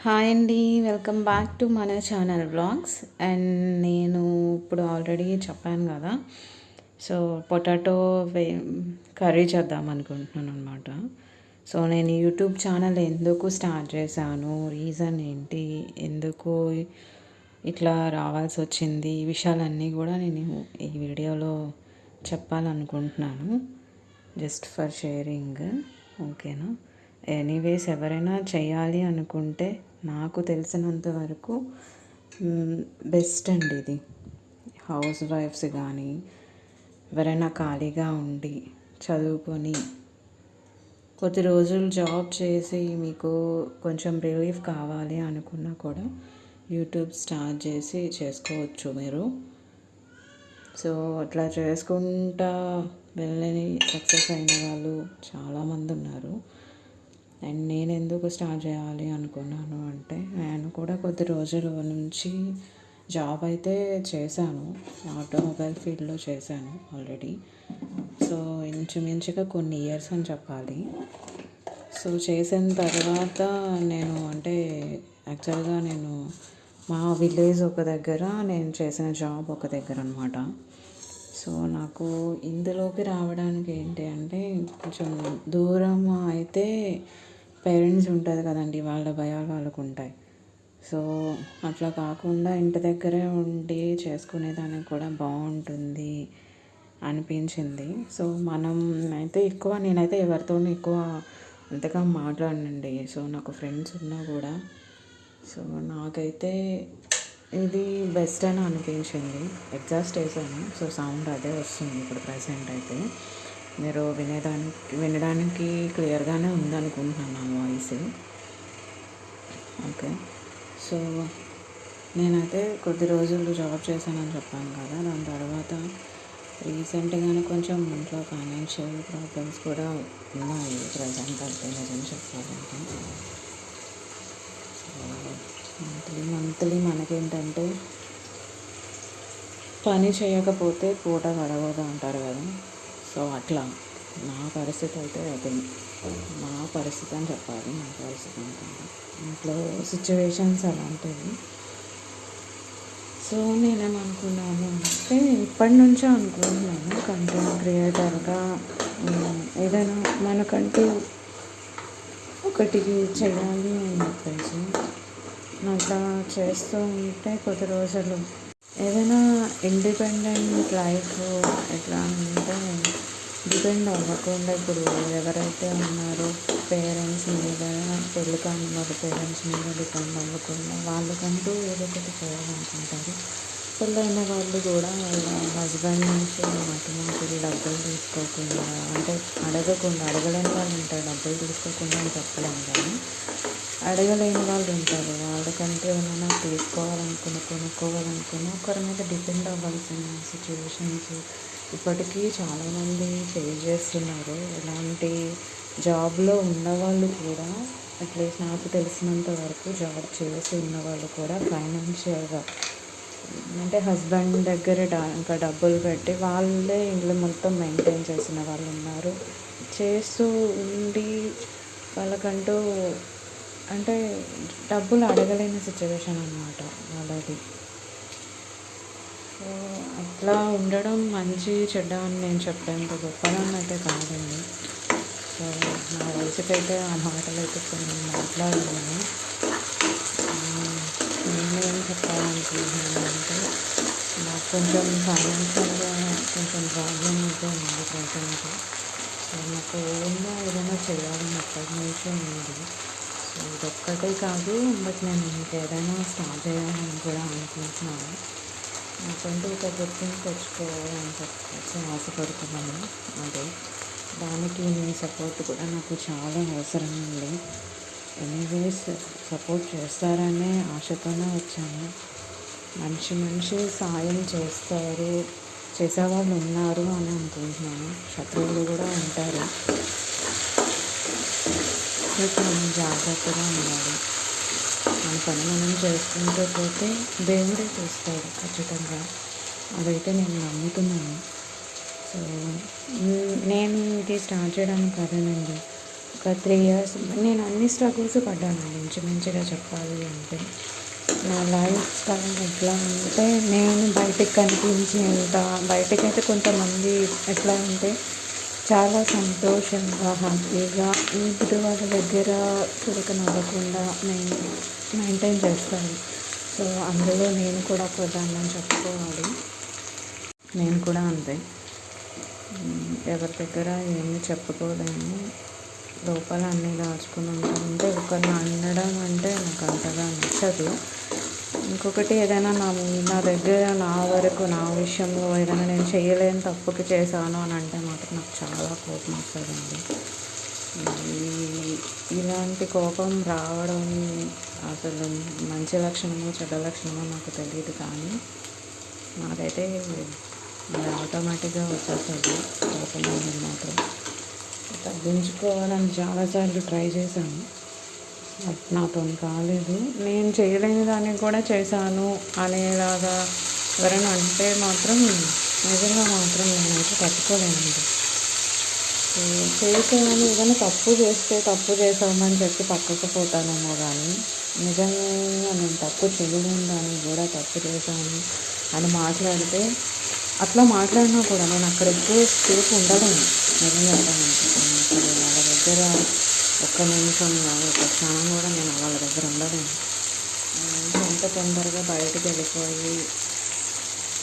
Hi అండి, welcome back to మన channel vlogs. And నేను ఇప్పుడు ఆల్రెడీ చెప్పాను కదా, సో పొటాటో కర్రీ చేద్దాం అనుకుంటున్నాను అనమాట. సో నేను యూట్యూబ్ ఛానల్ ఎందుకు స్టార్ట్ చేశాను, రీజన్ ఏంటి, ఎందుకు ఇట్లా రావాల్సి వచ్చింది, ఈ విషయాలన్నీ కూడా నేను ఈ వీడియోలో చెప్పాలనుకుంటున్నాను. జస్ట్ ఫర్ షేరింగ్, ఓకేనా? ఎనీవేస్ ఎవరైనా చేయాలి అనుకుంటే నాకు తెలిసినంత వరకు బెస్ట్ అండి ఇది. హౌస్ వైఫ్స్ కానీ ఎవరైనా ఖాళీగా ఉండి చదువుకొని కొద్ది రోజులు జాబ్ చేసి మీకు కొంచెం రిలీఫ్ కావాలి అనుకున్నా కూడా యూట్యూబ్ స్టార్ట్ చేసి చేసుకోవచ్చు మీరు. సో అట్లా చేసుకుంటా వెళ్ళని సక్సెస్ అయిన వాళ్ళు చాలామంది ఉన్నారు. అండ్ నేను ఎందుకు స్టార్ట్ చేయాలి అనుకున్నాను అంటే, నేను కూడా కొద్ది రోజుల నుంచి జాబ్ అయితే చేశాను, ఆటోమొబైల్ ఫీల్డ్లో చేశాను ఆల్రెడీ. సో ఇంచుమించుగా కొన్ని ఇయర్స్ అని చెప్పాలి. సో చేసిన తర్వాత నేను యాక్చువల్గా నేను మా విలేజ్ ఒక దగ్గర, నేను చేసిన జాబ్ ఒక దగ్గర అనమాట. సో నాకు ఇందులోకి రావడానికి ఏంటి అంటే, కొంచెం దూరం అయితే పేరెంట్స్ ఉంటుంది కదండి, వాళ్ళ భయాలు వాళ్ళకు ఉంటాయి. సో అట్లా కాకుండా ఇంటి దగ్గరే ఉండి చేసుకునేదానికి కూడా బాగుంటుంది అనిపించింది. సో నేనైతే ఎవరితోనూ ఎక్కువ అంతగా మాట్లాడనండి. సో నాకు ఫ్రెండ్స్ ఉన్నా కూడా, సో నాకైతే ఇది బెస్ట్ అని అనిపించింది. ఎగ్జాస్ట్ చేశాను, సో సౌండ్ అదే వస్తుంది ఇప్పుడు ప్రజెంట్ అయితే. మీరు వినడానికి క్లియర్గానే ఉందనుకుంటున్నాను నా వాయిస్. ఓకే. సో నేనైతే కొద్ది రోజులు జాబ్ చేశానని చెప్పాను కదా, దాని తర్వాత రీసెంట్గానే కొంచెం ఇంట్లో ఫైనాన్షియల్ ప్రాబ్లమ్స్ కూడా ఉన్నాయి ప్రజెంట్ అయితే, నిజం చెప్పాలంటే. సో మంత్లీ మనకేంటంటే, పని చేయకపోతే పూట గడవదు అంటారు కదా. సో అట్లా నా పరిస్థితి అయితే అది, నా పరిస్థితి అని చెప్పాలి, నా పరిస్థితి అనుకుంటా. ఇంట్లో సిచ్యువేషన్స్ అలాంటివి. సో నేనేమనుకున్నాను అంటే, ఇప్పటి నుంచే అనుకుంటున్నాను కంటెంట్ క్రియేటర్గా ఏదైనా మనకంటూ ఒకటి చేయాలి అని చెప్పేసి. అట్లా చేస్తూ ఉంటే కొద్ది రోజులు ఏదైనా ఇండిపెండెంట్ లైఫ్ ఎట్లా అంటే, డిపెండ్ అవ్వకుండా, ఇప్పుడు ఎవరైతే ఉన్నారో పేరెంట్స్ మీద, పెళ్ళి కాని వాళ్ళ పేరెంట్స్ మీద డిపెండ్ అవ్వకుండా వాళ్ళకంటూ ఏదో ఒకటి చేయాలనుకుంటారు. పెళ్ళైన వాళ్ళు కూడా వాళ్ళ హస్బెండ్ నుంచి మాటి డబ్బులు తీసుకోకుండా, అడగలేని వాళ్ళు ఉంటారు, డబ్బులు తీసుకోకుండా అని చెప్పలేము కానీ అడగలేని వాళ్ళు ఉంటారు. వాళ్ళకంటే ఏమైనా కొనుక్కోవాలనుకున్న ఒకరి మీద డిపెండ్ అవ్వాల్సిన సిచ్యువేషన్స్ ఇప్పటికీ చాలామంది ఫేస్ చేస్తున్నారు. ఎలాంటి జాబ్లో ఉన్నవాళ్ళు కూడా, అట్లీస్ట్ నాకు తెలిసినంత వరకు జాబ్ చేసి ఉన్నవాళ్ళు కూడా ఫైనాన్షియల్గా హస్బెండ్ దగ్గర ఇంకా డబ్బులు పెట్టి వాళ్ళే ఇల్లు మొత్తం మెయింటైన్ చేసిన వాళ్ళు ఉన్నారు. చేస్తూ ఉండి వాళ్ళకంటూ డబ్బులు అడగలేని సిచ్యువేషన్ అన్నమాట వాళ్ళది. సో అట్లా ఉండడం మంచి చెడ్డ అని నేను చెప్పేంత గొప్పదాన్ని అయితే కాదండి. సో నా వయసుకి అయితే ఆ మాటలు అయితే కొన్ని మాట్లాడలేను. నేనేం చెప్పాలనుకుంటున్నాను అంటే, నాకు కొంచెం ఫైనాన్షియల్గా కొంచెం ప్రాబ్లం అయితే ఉంది ప్రజెంట్. సో నాకు ఓన్గా ఏదైనా చేయాలని ఎప్పటి నుంచో ఉంది. సో ఇదొక్కటే కాదు, బట్ నేను ఇంకేదైనా స్టార్ట్ చేయాలని కూడా అనుకుంటున్నాను. నాకంటూ ఒక గుర్తింపు తెచ్చుకోవాలని చెప్పేసి ఆశపడుతున్నాను. అదే దానికి మీ సపోర్ట్ కూడా నాకు చాలా అవసరం ఉంది. ఎనీవేస్ సపోర్ట్ చేస్తారనే ఆశతోనే వచ్చాను. మనిషి సాయం చేసేవాళ్ళు ఉన్నారు అని అనుకుంటున్నాను. శత్రువులు కూడా ఉంటారు, బట్ మనం జాగ్రత్తగా ఉండాలి. మన పని మనం చేసుకుంటూ పోతే దేవుడే చూస్తాడు ఖచ్చితంగా, అదైతే నేను నమ్ముతున్నాను. సో నేను ఇది స్టార్ట్ చేయడానికి కాదేనండి, ఒక 3 ఇయర్స్ నేను అన్ని స్ట్రగుల్స్ పడ్డానండి ఇంచుమించుగా చెప్పాలి అంటే. నా లైఫ్ స్టైల్ ఎట్లా అంటే నేను బయటకు కనిపించేంత బయటకైతే కొంతమంది ఎట్లా అంటే చాలా సంతోషంగా హ్యాపీగా ఎదుటి వాళ్ళ దగ్గర చులకన అవ్వకుండా మెయింటైన్ చేస్తారు. సో అందులో నేను కూడా ఒకదాన్నని చెప్పుకోవాలి. నేను కూడా అంతే. ఎవరి దగ్గర ఏమీ చెప్పుకోలేను, లోపల అన్నీ దాచుకుని ఉంటాను. అంటే ఒకరిని అనడం అంటే నాకు అంతగా నచ్చదు. ఇంకొకటి ఏదైనా నా దగ్గర నా వరకు నా విషయంలో ఏదైనా నేను చేయలేని తప్పుకి చేశాను అని అంటే మాత్రం నాకు చాలా కోపం వస్తుందండి. ఇలాంటి కోపం రావడం అసలు మంచి లక్షణమో చెడ్డ లక్షణమో నాకు తెలియదు, కానీ నాకైతే అది ఆటోమేటిక్గా వచ్చేస్తుంది కోపం అనేది మాత్రం. తగ్గించుకోవాలని చాలాసార్లు ట్రై చేశాను, నాతో కాలేదు. నేను చేయలేని దాన్ని కూడా చేశాను అనేలాగా ఎవరైనా అంటే మాత్రం నిజంగా మాత్రం నేనైతే తట్టుకోలేనండి. చేసామని ఏదైనా తప్పు చేస్తే తప్పు చేసామని చెప్పి పక్కకు పోతానేమో, కానీ నిజంగా నేను తప్పు చేయలేని దాన్ని కూడా తప్పు చేశాను అని మాట్లాడితే, అట్లా మాట్లాడినా కూడా నేను అక్కడ ఎక్కువ సేపు ఉండలేను. నిజంగా అక్కడ వాళ్ళ దగ్గర ఒక్క నిమిషం ఒక క్షణం కూడా నేను వాళ్ళ దగ్గర ఉండలేను. ఎంత తొందరగా బయటకు వెళ్ళిపోయి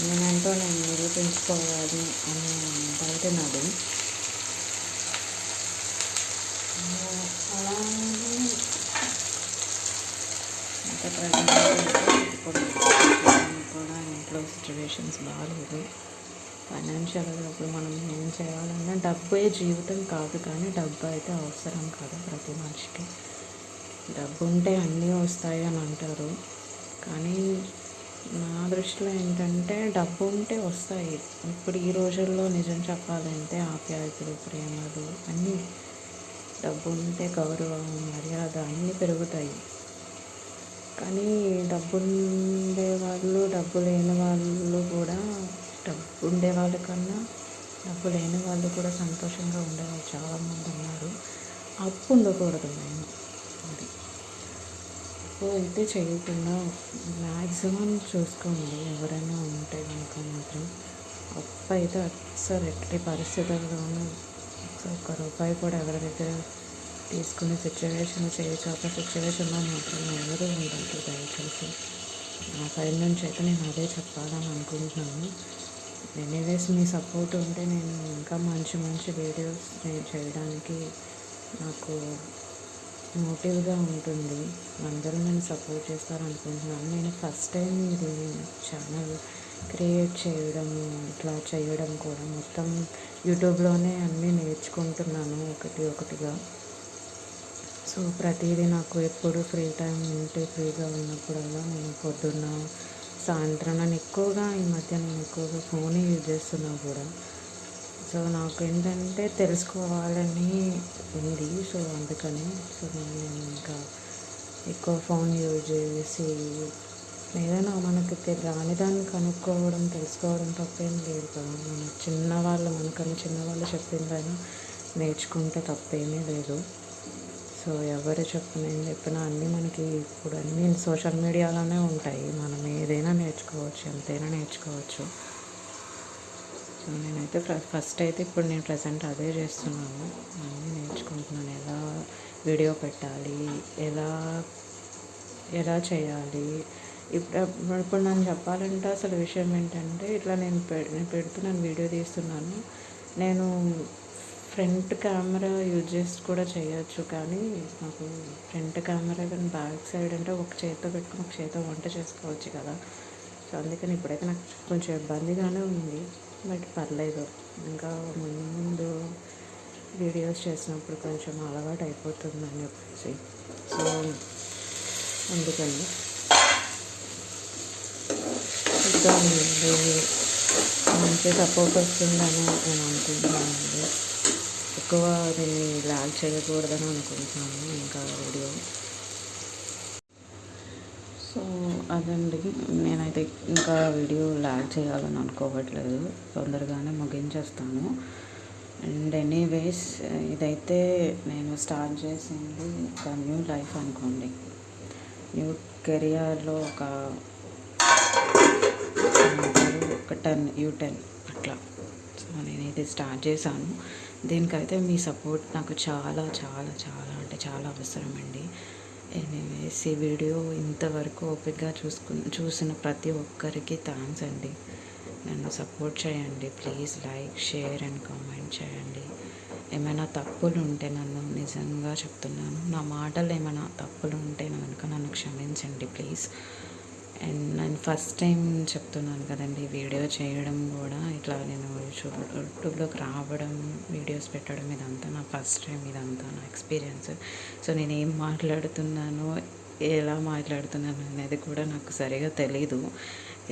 నేనంటూ నేను నిరూపించుకోవాలి అని బయట నాది. అలా ఇంకా ఇప్పుడు కూడా ఇంట్లో సిచ్యువేషన్స్ బాగాలేదు. ఫైనాన్షియల్గా ఇప్పుడు మనం ఏం చేయాలన్నా డబ్బే జీవితం కాదు, కానీ డబ్బు అయితే అవసరం కాదు ప్రతి మనిషికి. డబ్బు ఉంటే అన్నీ వస్తాయి అని అంటారు, కానీ నా దృష్టిలో ఏంటంటే డబ్బు ఉంటే వస్తాయి. ఇప్పుడు ఈ రోజుల్లో నిజం చెప్పాలంటే ఆప్యాయతలు, ప్రేమలు అన్నీ డబ్బు ఉంటే గౌరవం, మర్యాద అన్నీ పెరుగుతాయి. కానీ డబ్బు ఉండే వాళ్ళు, డబ్బు లేని వాళ్ళు కూడా, డబ్బు ఉండే వాళ్ళకన్నా డబ్బు లేని వాళ్ళు కూడా సంతోషంగా ఉండేవాళ్ళు చాలామంది ఉన్నారు. అప్పు ఉండకూడదు నేను, అది అప్పు అయితే చేయకుండా మ్యాక్సిమం చూసుకోండి. ఎవరైనా ఉంటే కనుక మాత్రం అప్పు అయితే అసలు ఎట్టి పరిస్థితుల్లోనూ ఒక్క రూపాయి కూడా ఎవరి దగ్గర తీసుకునే సిచ్యువేషన్ చేయచాక సిచ్యువేషన్లో మాత్రం ఎవరు ఉండదు దయచేసి. నా సైడ్ నుంచి అయితే నేను అదే చెప్పాలని అనుకుంటున్నాను. ఎనీవేస్ మీ సపోర్ట్ ఉంటే నేను ఇంకా మంచి మంచి వీడియోస్ నేను చేయడానికి నాకు మోటివ్గా ఉంటుంది. అందరూ నేను సపోర్ట్ చేస్తారనుకుంటున్నాను. నేను ఫస్ట్ టైం ఇది ఛానల్ క్రియేట్ చేయడము, ఇట్లా చేయడం కూడా మొత్తం యూట్యూబ్లోనే అన్నీ నేర్చుకుంటున్నాను ఒకటిగా. సో ప్రతిదీ నాకు ఎప్పుడు ఫ్రీ టైం ఉంటే ఫ్రీగా ఉన్నప్పుడల్లా నేను పొద్దున్న సాయంత్రం నేను ఈ మధ్య నేను ఎక్కువగా ఫోన్ యూజ్ చేస్తున్నా కూడా. సో నాకు ఏంటంటే తెలుసుకోవాలని ఉంది, సో అందుకని నేను ఇంకా ఎక్కువ ఫోన్ యూజ్ చేసి ఏదైనా మనకి రాని దాన్ని కనుక్కోవడం, తెలుసుకోవడం తప్పేం లేదు కదా. మనకన్నా చిన్నవాళ్ళు చెప్పిందైనా నేర్చుకుంటే తప్పేమీ లేదు. సో ఎవరు చెప్పినా అన్నీ మనకి ఇప్పుడు అన్నీ సోషల్ మీడియాలోనే ఉంటాయి. మనం ఏదైనా నేర్చుకోవచ్చు, ఎంతైనా నేర్చుకోవచ్చు. సో నేనైతే ఫస్ట్ అయితే ఇప్పుడు నేను ప్రజెంట్ అదే చేస్తున్నాను, అన్నీ నేర్చుకుంటున్నాను. ఎలా వీడియో పెట్టాలి, ఎలా చేయాలి. ఇప్పుడు నన్ను చెప్పాలంటే అసలు విషయం ఏంటంటే, ఇట్లా నేను పెడుతున్నాను, వీడియో తీస్తున్నాను. నేను ఫ్రంట్ కెమెరా యూజ్ చేసి కూడా చేయొచ్చు, కానీ నాకు ఫ్రంట్ కెమెరా కానీ బ్యాక్ సైడ్ అంటే ఒక చేతితో పెట్టుకుని ఒక చేతితో వంట చేసుకోవచ్చు కదా. సో అందుకని ఇప్పుడైతే నాకు కొంచెం ఇబ్బందిగానే ఉంది, బట్ పర్లేదు. ఇంకా ముందు వీడియోస్ చేసినప్పుడు కొంచెం అలవాటు అయిపోతుందని చెప్పేసి, సో అందుకని మంచి సపోర్ట్ వస్తుందని నేను అనుకుంటున్నానండి. ఎక్కువ దీన్ని లాగ్ చేయకూడదని అనుకుంటున్నాను ఇంకా వీడియో. సో అదండి, నేనైతే ఇంకా వీడియో లాగ్ చేయాలని అనుకోవట్లేదు, తొందరగానే ముగించేస్తాను. అండ్ ఎనీవేస్ ఇదైతే నేను స్టార్ట్ చేసింది ఒక న్యూ లైఫ్ అనుకోండి, న్యూ కెరియర్లో ఒక 10 అట్లా. సో నేను ఇది స్టార్ట్ చేశాను. దీనికైతే మీ సపోర్ట్ నాకు చాలా చాలా చాలా అంటే చాలా అవసరం అండి. ఎనీవేస్ ఈ వీడియో ఇంతవరకు ఓపికగా చూసిన ప్రతి ఒక్కరికి థ్యాంక్స్ అండి. నన్ను సపోర్ట్ చేయండి please. Like, share and comment చేయండి. ఏమైనా తప్పులు ఉంటే నన్ను నిజంగా చెప్తున్నాను, నా మాటలు ఏమైనా తప్పులు ఉంటే నన్ను క్షమించండి ప్లీజ్. అండ్ నేను ఫస్ట్ టైం చెప్తున్నాను కదండి వీడియో చేయడం కూడా, ఇట్లా నేను యూట్యూబ్లోకి రావడం, వీడియోస్ పెట్టడం ఇదంతా నా ఫస్ట్ టైం, ఇదంతా నా ఎక్స్పీరియన్స్. సో నేను ఏం మాట్లాడుతున్నానో, ఎలా మాట్లాడుతున్నాను అనేది కూడా నాకు సరిగా తెలీదు.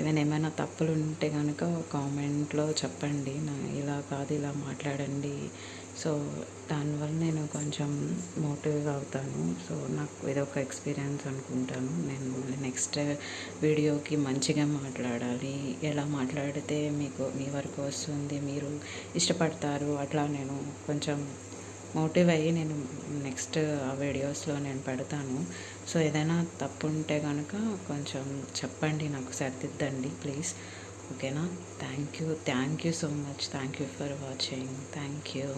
ఏమైనా తప్పులు ఉంటే కనుక కామెంట్లో చెప్పండి, ఇలా కాదు ఇలా మాట్లాడండి. సో దానివల్ల నేను కొంచెం మోటివేట్ అవుతాను. సో నాకు ఇదొక ఎక్స్పీరియన్స్ అనుకుంటాను. నేను నెక్స్ట్ వీడియోకి మంచిగా మాట్లాడాలి, ఎలా మాట్లాడితే మీ వరకు వస్తుంది, మీరు ఇష్టపడతారు, అట్లా నేను కొంచెం మోటివ్ అయ్యి నేను నెక్స్ట్ ఆ వీడియోస్లో నేను పెడతాను. సో ఏదైనా తప్పు ఉంటే కనుక కొంచెం చెప్పండి, నాకు సరిదిద్దండి ప్లీజ్. ఓకేనా? Thank you so much. Thank you for watching. Thank you.